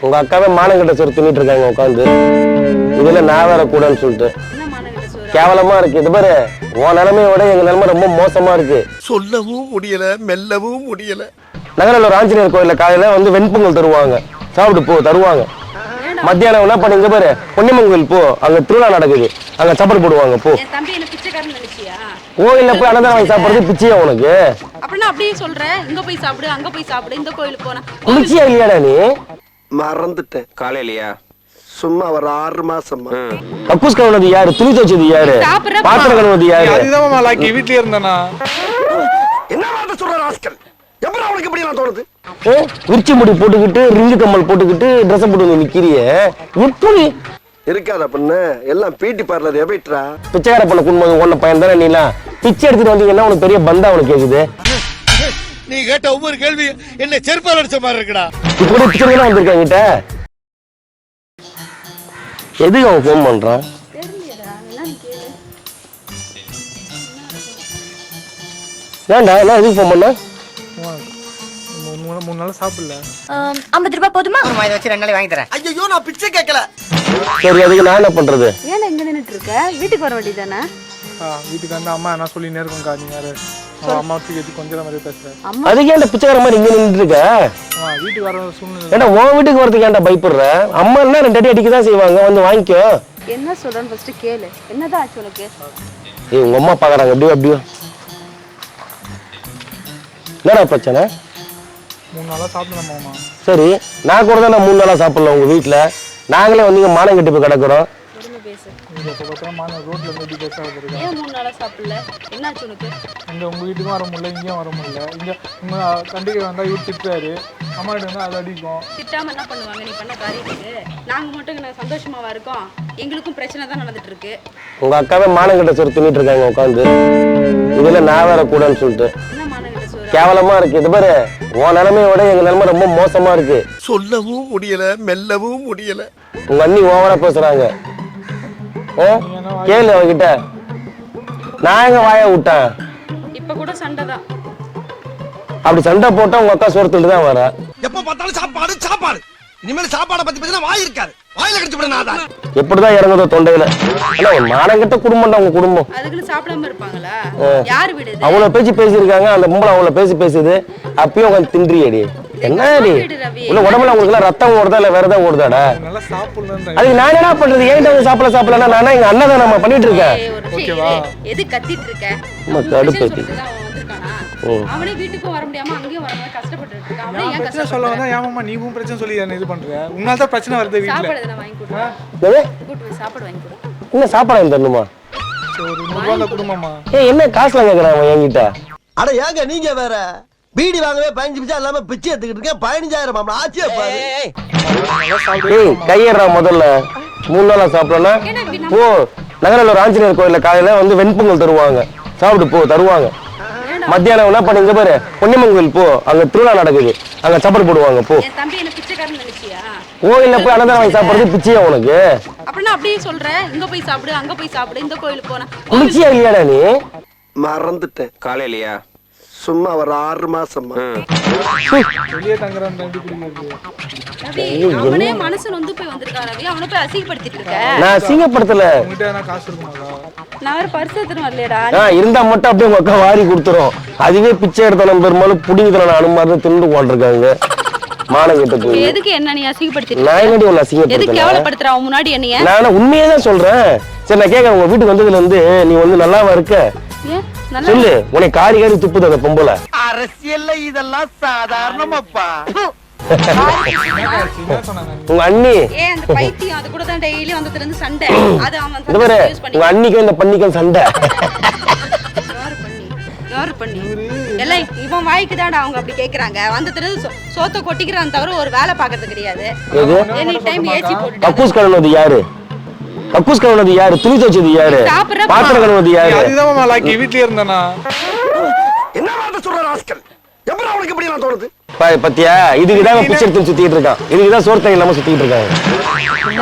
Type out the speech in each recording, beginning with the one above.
உங்க அக்காவே மானங்கிட்ட சோறு தின்னுட்டு இருக்காங்க உட்காந்து. இதுல நான் வேற கூடன்னு சொல்லிட்டு கேவலமா இருக்கு. இது பாரு, உன் நிலைமையோட எங்க நிலைமை ரொம்ப மோசமா இருக்கு. சொல்லவும் முடியல, மெல்லவும் முடியல. நகரில் ஒரு ஆஞ்சநேயர் கோயில காலையில வந்து வெண்பொங்கல் தருவாங்க, சாப்பிட்டு போ தருவாங்க. மத்தியானம் என்ன பண்ணி இங்க பாரு பொன்னியம்மன் கோயில் போ, அங்க திருவிழா நடக்குது, அங்க சாப்பாடு போடுவாங்க போ. கோயில்ல போய் அன்னதானம் வாங்கி சாப்பிடுறது பிச்சையா உனக்கு? அப்படின்னா அப்படியே சொல்றேன், இங்க போய் சாப்பிடு அங்க போய் சாப்பிடு, இந்த கோயிலுக்கு போனா குளிச்சியா இல்லையாடா நீ? மறந்துட்டேன். காலையிலயா? சும்மா ஒரு 6 மாசமா. கக்கூஸ் கழுவுனது யாரு? துணி துவைச்சது யாரு? பாத்திரம் கழுவுனது யாரு? அதுதான் லாக்கி வீட்லயே இருந்தானா? என்ன வார்த்தை சொல்ற ராஸ்கல்? எப்பறம் அவனுக்கு இப்படி நான் தோணுது? உச்சி முடி போட்டுக்கிட்டு ரிங்கு கம்மல் போட்டுக்கிட்டு ட்ரெஸ் போட்டு வந்து நிக்கிறிய எப்படி இருக்காத பொண்ணு? எல்லாம் பீட்டி பார்லர் எபைட்ரா. பிச்சைக்கார பண்ண குடும்பம் ஒன்ன பையன் தானே நீலாம். பிச்சை எடுத்துட்டு வந்தீங்கன்னா உனக்கு பெரிய பந்தா உனக்கு கேக்குது. நீ கேட்ட ஒவ்வொரு கேள்வி என்ன செருப்பால் அடிச்ச மாதிரி இருக்குடா. இப்ப கூட பிச்சை தான் வந்திருக்காங்க கிட்ட. எதுக்கு அவன் ஃபோன் பண்றான்? ஏன்டா என்ன எதுக்கு ஃபோன் பண்ண? 3 நாள் சாப்பிடல. 50 ரூபாய் போதுமா? இதை வச்சு 2 நாளைக்கு வாங்கி தரேன். ஐயோ நான் பிச்சை கேட்கல. சரி அதுக்கு நான் என்ன பண்றது? ஏன் எங்க நின்னுட்டு இருக்க? வீட்டுக்கு வர வேண்டியதானே? வீட்டுக்கு வந்து அம்மா என்ன சொல்லி நேர்க்கங்கா, நீங்க யாரு அம்மா வீட்டுக்கு கொஞ்சம் மாதிரி பேசுறேன். அதுக்கு ஏன்டா பிச்சைக்கார மாதிரி இங்க நின்னுட்டு இருக்க? வீட்டுக்கு வர சூழ்நிலை. ஏன்டா உன் வீட்டுக்கு வரதுக்கு ஏன்டா பயப்படுற? அம்மா என்ன 2 அடி அடிக்கதான் செய்வாங்க, வந்து வாங்கிக்கோ. என்ன சொல்றேன்னு ஃபர்ஸ்ட் கேளு. என்னதான் ஆச்சு உனக்கு? ஏய் உங்க அம்மா பாக்குறாங்க அப்படியே அப்படியே. என்னடா பிரச்சனை? 3 நாளா சாப்பிடலாமா? சரி நான் கூட தான் 3 நாளா சாப்பிடல உங்க வீட்டுல. நாங்களே வந்து இங்க மானம் கட்டி போய் கிடக்குறோம். ரோட்ல போய் பேசாது. ஏன் 3 நாளா சாப்பிடல? என்னாச்சு உனக்கு? உங்க வீட்டுக்கும் வர முடியல, இங்கேயும் வர முடியல. இங்க உங்க கண்டிகை வந்தா இவர் திட்டுறாரு, அம்மா கிட்ட வந்து அதை அடிக்கும். திட்டாம என்ன பண்ணுவாங்க நீ பண்ண காரியத்துக்கு? நாங்க மட்டும் சந்தோஷமாவா இருக்கோம்? எங்களுக்கும் பிரச்சனை தான் நடந்துட்டு இருக்கு. உங்க அக்காவே மானங்கிட்ட சோறு தின்னுட்டு இருக்காங்க உட்காந்து. இதுல நான் வேற கூடன்னு சொல்லிட்டு என்ன மானங்கிட்ட சோறு? கேவலமா இருக்கு. இது பாரு, உன் நிலைமையோட எங்க நிலைமை ரொம்ப மோசமா இருக்கு. சொல்லவும் முடியல, மெல்லவும் முடியல. உங்க அண்ணி ஓவரா பேசுறாங்க. கேளு அவகிட்ட. நான் எங்க வாய விட்டேன்? இப்ப கூட சண்டை தான். அப்படி சண்டை போட்டா உங்க அக்கா சோறு திட்டு தான் வர. எப்ப பார்த்தாலும் சாப்பாடு சாப்பாடு. இனிமேல் சாப்பாடை பத்தி பேசினா வாய் இருக்காது. வாயில கடிச்சு விட நான் தான். எப்படிதான் இறங்குதோ தொண்டையில. ஆனா ஒரு மானங்கிட்ட குடும்பம் உங்க குடும்பம். அதுக்குன்னு சாப்பிடாம இருப்பாங்களா? யாரு வீடு? அவ்வளவு பேச்சு பேசியிருக்காங்க, அந்த பொம்பளை அவ்வளவு பேசியது. அப்பயும் உட்காந்து தின்றியடி. என்னடி உள்ள உடம்புல உங்களுக்கு எல்லாம் ரத்தம் ஓடுதா இல்ல வேற ஏதாவது ஓடுதாடா? நல்லா சாப்பிடலாம். அதுக்கு நான் என்ன பண்றது? ஏன் சாப்பிடலன்னா நானா எங்க அண்ணன் தான் நம்ம பண்ணிட்டு இருக்கேன். ஓகேவா? எது கத்திட்டு இருக்க? கடுப்பேத்தி அவனே வீட்டுக்கும் வர முடியாம அங்கேயும் வர முடியாம கஷ்டப்பட்டு இருக்கான். அவனே ஏன் பிரச்சனை சொல்லவா? ஏமாமா நீ உன் பிரச்சனை சொல்லி என்ன இது பண்ற? உன்னால தான் பிரச்சனை வருது வீட்ல. சாப்பாடு நான் வாங்கி கொடுறேன். கூட்டி போய் சாப்பாடு வாங்கி கொடு. என்ன சாப்பாடு வாங்கி தரணுமா? ஒரு 100 ரூபாய் குடும்பமா? என்ன காசுல கேக்குறான் அவன் என்கிட்ட? அட ஏங்க நீங்க வேற பீடி வாங்கவே 15 பிச்சை இல்லாம பிச்சை எடுத்துக்கிட்டு இருக்கேன். 15,000 மாமா ஆச்சியே பாரு. ஏய் கையேறா முதல்ல. 3 நாளா சாப்பிடலன்னா போ. நகரில் ஒரு ஆஞ்சநேயர் கோயில காலையில வந்து வெண்பொங்கல் தருவாங்க, சாப்பிட்டு போ தருவாங்க. மத்தியானம் என்ன பண்ணி இங்க பாரு பொன்னியம்மன் கோயில் போ, அங்க திருவிழா நடக்குது, அங்க சாப்பாடு போடுவாங்க போ. என் தம்பி என்ன பிச்சைக்காரன் நினைச்சியா? கோயில்ல போய் அன்னதானம் வாங்கி சாப்பிடுறது பிச்சையா உனக்கு? அப்படின்னா அப்படியே சொல்றேன், இங்க போய் சாப்பிடு அங்க போய் சாப்பிடு, இந்த கோயிலுக்கு போனா குளிச்சியா இல்லையாடா நீ? மறந்துட்டேன். காலையிலயா? சும்மா ஒரு 6 மாசமா. வெளியே தங்குறான் ரெண்டு குடிக்கிறது. ரவி அவனே மனசு நொந்து போய் வந்திருக்கான். ரவி அவனை போய் அசிங்கப்படுத்திட்டு இருக்க. நான் அசிங்கப்படுத்தல. உன்கிட்ட என்ன காசு இருக்குமாடா? நான் வேற பரிசு எடுத்துட்டு வரலடா. இருந்தா மட்டும் அப்படியே உங்க அக்கா வாரி கொடுத்துரும். அதுவே பிச்சை எடுத்தவன் பெரும்பாலும் புடிங்கதன அனுமாரி திண்டு போட்டிருக்காங்க. மானங்கிட்ட போய் எதுக்கு என்ன நீ அசிங்கப்படுத்திட்டு? நான் என்னடி உன்னை அசிங்கப்படுத்தல? எதுக்கு கேவலப்படுத்துற அவன் முன்னாடி என்னைய? நான் உண்மையே தான் சொல்றேன். சரி நான் கேட்கறேன், உங்க வீட்டுக்கு வந்ததுல இருந்து நீ வந்து நல்லாவா இருக்க? சொல்லு, உன்னை காரி காரி துப்புது அந்த பொம்பளை. அரசியல்ல இதெல்லாம் சாதாரணமாப்பா. உங்க அண்ணி அந்த பைத்தியம் அது கூட தான் டெய்லி வந்ததுல இருந்து சண்டை. அது அவன் யூஸ் பண்ணி உங்க அண்ணிக்கும் இந்த பண்ணிக்கும் சண்டை. யாரு பண்ணி எல்லாம் இவன் வாய்க்கு தான்டா அவங்க அப்படி கேக்குறாங்க. வந்ததுல இருந்து சோத்த கொட்டிக்கிறான் தவிர ஒரு வேலை பாக்குறது கிடையாது. எனி டைம் ஏசி போட்டு கக்கூஸ் கழுவுனது யாரு? கக்கூஸ் கழுவுனது யாரு? துணி துவைச்சது யாரு? பாத்திரம் கழுவுனது யாரு? அதுதான் லாக்கி வீட்லயே இருந்தானா? என்ன வார்த்தை சொல்ற ராஸ்கல்? எப்பறம் அவனுக்கு இப்படி நான் தோணுது? பத்தியா இதுக்குதான் பிச்சை எடுத்து சுத்திட்டு இருக்கான். இதுக்குதான் சோறு தண்ணி இல்லாம சுத்திட்டு இருக்காங்க.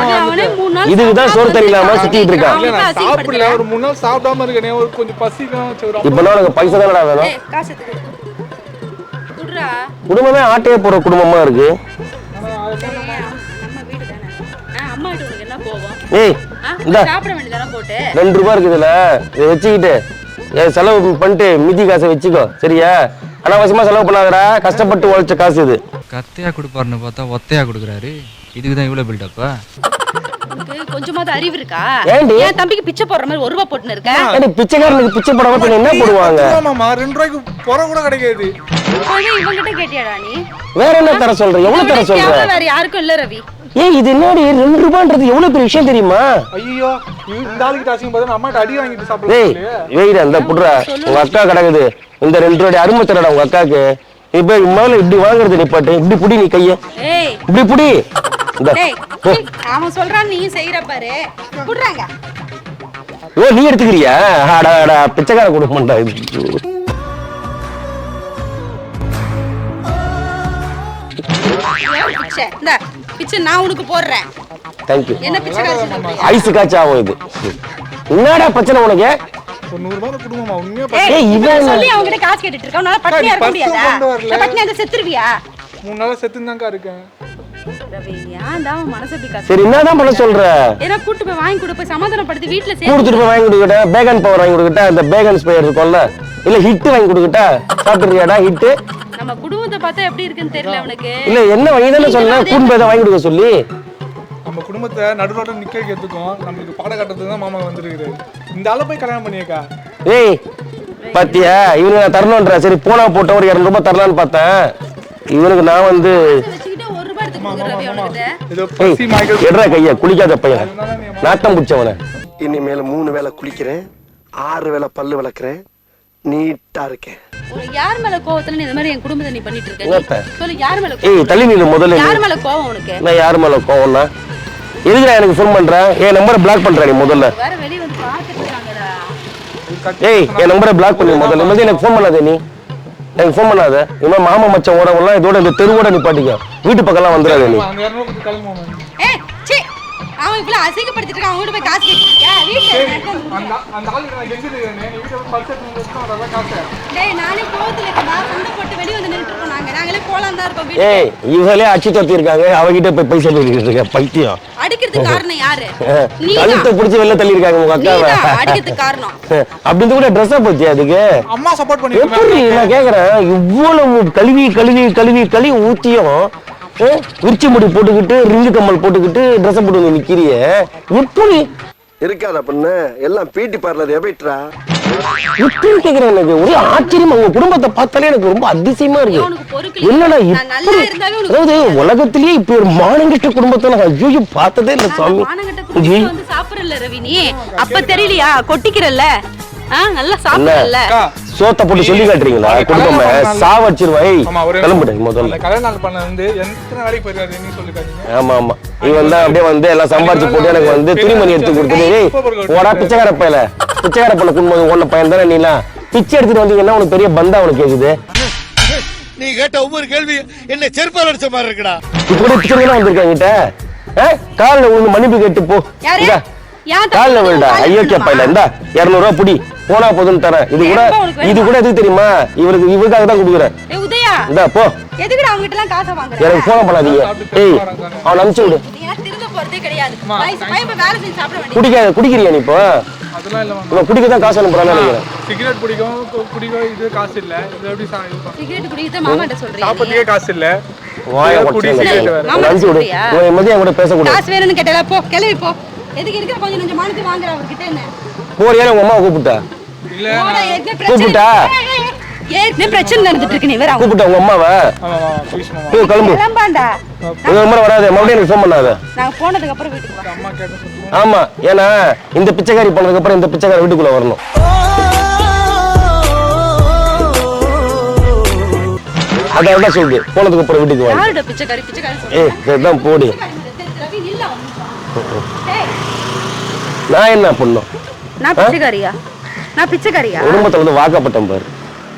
இதுக்குதான் சோறு தண்ணி இல்லாம சுத்திட்டு இருக்கான். சாப்பிடல ஒரு 3 நாள் சாப்பிடாம இருக்கனே, ஒரு கொஞ்சம் பசிக்கும். இப்ப உனக்கு பைசா தானடா வேணும்? காசு குடுறா. குடும்பமே ஆட்டையே போற குடும்பமா இருக்கு. அம்மா கிட்ட உனக்கு என்ன கோவம்? ஏய் இந்த சாப்பிட வேண்டியதானே போட்டு 2 ரூபாய் இருக்குதுல்ல, இதை வச்சுக்கிட்டு செலவு பண்ணிட்டு மீதி காசை வச்சுக்கோ சரியா? அனாவசியமா செலவு பண்ணாதடா, கஷ்டப்பட்டு உழைச்ச காசு இது. கத்தையா கொடுப்பாருன்னு பார்த்தா ஒத்தையா கொடுக்குறாரு. இதுக்கு தான் இவ்வளோ பில்டப்பா? கொஞ்சமாவது அறிவு இருக்கா? ஏண்டி என் தம்பிக்கு பிச்சை போடுற மாதிரி 1 ரூபாய் போட்டுன்னு இருக்க? ஏண்டி பிச்சைக்காரனுக்கு பிச்சை போடாம பின்ன என்ன போடுவாங்க? ஆமாமா 2 ரூபாய்க்கு புறம் கூட கிடைக்காது. இவங்கிட்ட கேட்டியாடா நீ? வேற என்ன தர சொல்ற? எவ்வளவு தர சொல்ற? வேற யாருக்கும் இல்ல ரவி. ஏய் இது என்னடி 2 ரூபான்றது எவ்வளவு பெரிய விஷயம் தெரியுமா? ஐயோ இந்த ஆளுக்கு டாசிங் பார்த்தா அம்மாட்ட அடி வாங்கிட்டு ஏய் சாப்பிடுறாங்க. வெயிடா அந்த புடுறா, உங்க அக்கா கிடக்குது இந்த 2 ரூபாய் அருமை தரடா உங்க அக்காக்கு. இப்ப முதல்ல இப்படி வாங்குறது நிப்பாட்டு, இப்படி புடி நீ கைய, ஏய் இப்படி புடி. டேய் அவன் சொல்றான் நீ செய்யற பாரு, புடுறாங்க. ஓ நீ எடுத்துக்கிறியா? அடடா பிச்சைக்கார குடும்பம்டா இது. பிச்சை இந்த பிச்சை நான் உனக்கு போடுறேன். Thank you. என்ன பிச்சைக்கார சொல்றீங்க? ஐஸ் காய்ச்ச ஆகும் இது. என்னடா பிரச்சனை உனக்கு? ஒரு 100 ரூபாய் குடும்பமா உண்மையா? ஏய் இவன் இவன் சொல்லி அவங்க கிட்ட காசு கேட்டுட்டு இருக்க. உன்னால பட்டினியா இருக்க முடியாதா? பட்டினியா இருந்தா செத்துருவியா? 3 நாளா செத்துதான்க்கா இருக்கேன். ரவி ஏன் தான் மனசு இப்படி கஷ்டம்? சரி என்னதான் பண்ண சொல்ற? ஏன்னா கூட்டு போய் வாங்கி கொடு, போய் சமாதானப்படுத்தி வீட்ல சேர்த்து கொடுத்துட்டு போய் வாங்கி கொடுக்கட்டா? பேகன் பவர் வாங்கி கொடுக்கட்டா? அந்த பேகன் ஸ்ப்ரேயர் இருக்கும்ல, இல்ல ஹிட் வாங்கி கொடுக்கட்டா? சாப்பிடுறியாடா ஹிட்? நம்ம குடும்பத்தை பார்த்தா எப்படி இருக்குன்னு தெரியல அவனுக்கு. இல்ல என்ன வாங்கி தானே சொன்ன, கூட்டு போய் வாங்கி கொடுக்க சொல்லி. நம்ம குடும்பத்தை நடுரோட்டம் நிக்க வைக்கிறதுக்கும் நம்மளுக்கு பாட கட்டுறதுக்கு தான் மாமா வந்திருக்காரு. இந்த ஆளை போய் கல்யாணம் பண்ணியக்கா? ஏய் பாத்தியா இவனுக்கு நான் தரணும்ன்ற, சரி போனா போட்ட ஒரு 200 ரூபாய் தரலான்னு பார்த்தேன். இவனுக்கு நான் வந்து வச்சுக்கிட்டு 1 ரூபாய் எடுத்து கொடுக்குற ரவி அவனுக்கு. ஏதோ பசி மாய்கள் எடுறா கைய, குளிக்காத பையன், நாட்டம் பிடிச்சவன. இனிமேல 3 வேளை குளிக்கிறேன், 6 வேளை பல்லு விளக்குறேன், நீட்டா இருக்கேன். ஒரு யார் மேல கோவத்துல நீ இந்த மாதிரி என் குடும்பத்தை நீ பண்ணிட்டு இருக்க? என்னத்த? சொல்லு யார் மேல ஏய் கோவம்? தள்ளி நில்லு முதல்ல. யார் மேல கோவம் உனக்கு? நான் யார் மேல கோவம்னா எதுக்குடா எனக்கு ஃபோன் பண்ற? என் நம்பரை பிளாக் பண்ற நீ முதல்ல. வேற வெளிய வந்து பாத்துட்டு இருக்காங்கடா. ஏய் என் நம்பரை பிளாக் பண்ணி முதல்ல. முதல்ல எனக்கு ஃபோன் பண்ணாத, நீ எனக்கு ஃபோன் பண்ணாத. இனிமே மாமா மச்சான் ஓடவெல்லாம் இதோட இந்த தெருவோட நிப்பாட்டிக்க, வீட்டு பக்கம்லாம் வந்துடாத நீ. அந்த 200 ரூபாய் கிளம்புமா? ஏய் சீ அவன் இப்படி அசிங்கப்படுத்திட்டு இருக்கான். அவங்க போய் காசு கேட்டிட்டு இருக்க வீட்ல. அந்த அந்த ஆளுக்கு நான் கெஞ்சிருக்கேன். நீ வீட்டை பர்ஸ் எடுத்து வச்சுட்டு அதெல்லாம் காசு. டேய் நானே கோவத்துல இருக்கடா. சண்டை போட்டு வெளிய வந்து நின்னுட்டு இருக்கோம் நாங்க. நாங்களே போலாம் தான் இருக்கோம் வீட்டுக்கு. ஏய் இவளே அச்சி தொத்தி இருக்காங்க, அவகிட்ட போய் பைசா சொல்லிட்டு இருக்க பைத்தியம். அடிக்கிறதுக்கு காரணம் யாரு? கழுத்தை பிடிச்சி வெளில தள்ளி இருக்காங்க உங்க அக்காவை. நீதான் அடிக்கிறதுக்கு காரணம். அப்படின்னு கூட ட்ரெஸ்ஸா போச்சு அதுக்கு. அம்மா சப்போர்ட் பண்ணி எப்படி நான் கேக்குறேன், இவ்வளவு கழுவி கழுவி கழுவி கழுவி ஊத்தியும் உச்சி முடி போட்டுக்கிட்டு ரிங்கு கம்மல் போட்டுக்கிட்டு ட்ரெஸ் போட்டு வந்து நிக்கிறிய, எப்படி இருக்காத பொண்ணு எல்லாம் பிடி பார்லர் எபைட்ரா. எப்படி கேக்குறேன்? எனக்கு ஒரே ஆச்சரியமா, உங்க குடும்பத்தை பார்த்தாலே எனக்கு ரொம்ப அதிசயமா இருக்கு. உனக்கு பொறுக்கல. என்னடா நான் நல்லா இப்படி, இருந்தாவே உனக்கு அதாவது உலகத்திலேயே இப்ப ஒரு மானங்கிட்ட குடும்பத்தை நான் ஐயோ பார்த்ததே இல்ல சாமி. மானங்கட்ட குடும்பத்துல வந்து சாப்பிடறல ரவி நீ. அப்ப தெரியலையா கொட்டிக்கிறல்ல? நல்லா சாப்பிடறல்ல? சோத்த போட்டு சொல்லி காட்டுறீங்களா? குடும்பமே சாவச்சிருவாய். கிளம்பிடு முதல்ல. கல்யாண நாள் பண்ண வந்து எத்தனை வேலைக்கு போயிருக்காரு நீ சொல்லிக்காதீங்க. ஆமா ஆமா இவன் தான் அப்படியே வந்து எல்லாம் சம்பாரிச்சு போட்டு எனக்கு வந்து துணிமணி எடுத்து கொடுத்துட்டு, ஏய் ஓடா பிச்சைக்கார பையல, பிச்சைக்கார பையல குடும்பம் ஒன்ன பையன் தானே நீலாம். பிச்சை எடுத்துட்டு வந்தீங்கன்னா உனக்கு பெரிய பந்தா உனக்கு கேக்குது. நீ கேட்ட ஒவ்வொரு கேள்வி என்ன செருப்பால் அடிச்ச மாதிரி இருக்குடா. இப்ப கூட பிச்சைக்காரன் வந்திருக்காங்க கிட்ட, காலில் விழுந்து மன்னிப்பு கேட்டு போ. யாரு? காலில் விழுடா ஐயோக்கிய பையல, இந்தா 200 ரூபாய் புடி, போனா போதுன்னு தரேன். இது கூட எதுக்கு தெரியுமா? இவருக்காக தான் கொடுக்குறேன். ஏய் உதயா இந்தா போ. எதுக்குடா அவங்க கிட்ட எல்லாம் காசை வாங்குற? எனக்கு போன பண்ணாதீங்க. ஏய் அவன் அனுப்பிச்சு விடு. நீ எல்லாம் திரும்ப போறதே கிடையாது. பையன் போய் வேலை செஞ்சு சாப்பிட வேண்டியது. குடிக்கிறியா நீ இப்போ? அதெல்லாம் இல்ல மாமா. இவன் குடிக்க தான் காசு அனுப்புறான்னு நினைக்கிறேன். சிகரெட் குடிக்கும் இது காசு இல்ல. இது எப்படி சிகரெட் குடிக்கிறத மாமாட்ட சொல்றீங்க. சாப்பிட்டே காசு இல்ல. வாயை உடைச்சு அனுப்பிச்சு விடு. இவன் மதியம் கூட பேசக்கூடாது. காசு வேணும்னு கேட்டல போ, கிளம்பி போ. எதுக்கு இருக்கிற கொஞ்சம் கொஞ்சம் மானத்தை வாங்குற அவர்கிட்ட என்ன? போறியா உங்க அம்மா கூப்பிட்டா? இல்ல கூப்பிட்டா? ஏற்கனவே பிரச்சனை நடந்துட்டு இருக்கு. நீ வேற கூப்பிட்டா உங்க அம்மாவை? ஆமா மாமா ப்ளீஸ் மாமா. போ கிளம்பு. கிளம்பாண்டா. உங்க அம்மா வராது, மறுபடியும் எனக்கு ஃபோன் பண்ணாத. நான் போனதுக்கு அப்புறம் வீட்டுக்கு வா. அம்மா கேட்ட சொல்லுங்க. ஆமா ஏன்னா இந்த பிச்சைக்காரி போனதுக்கு அப்புறம் இந்த பிச்சைக்கார வீட்டுக்குள்ள வரணும். அதான் சொல்லுது, போனதுக்கு அப்புறம் வீட்டுக்கு வா. யாரோட பிச்சைக்காரி சொல்ற? ஏய் இதுதான் போடி. ரவி இல்ல அவன். டேய் நான் என்ன பண்ணும்? நான் பிச்சைக்காரியா? நான் பிச்சைக்காரியா? குடும்பத்துல வந்து வாக்கப்பட்டேன் பாரு.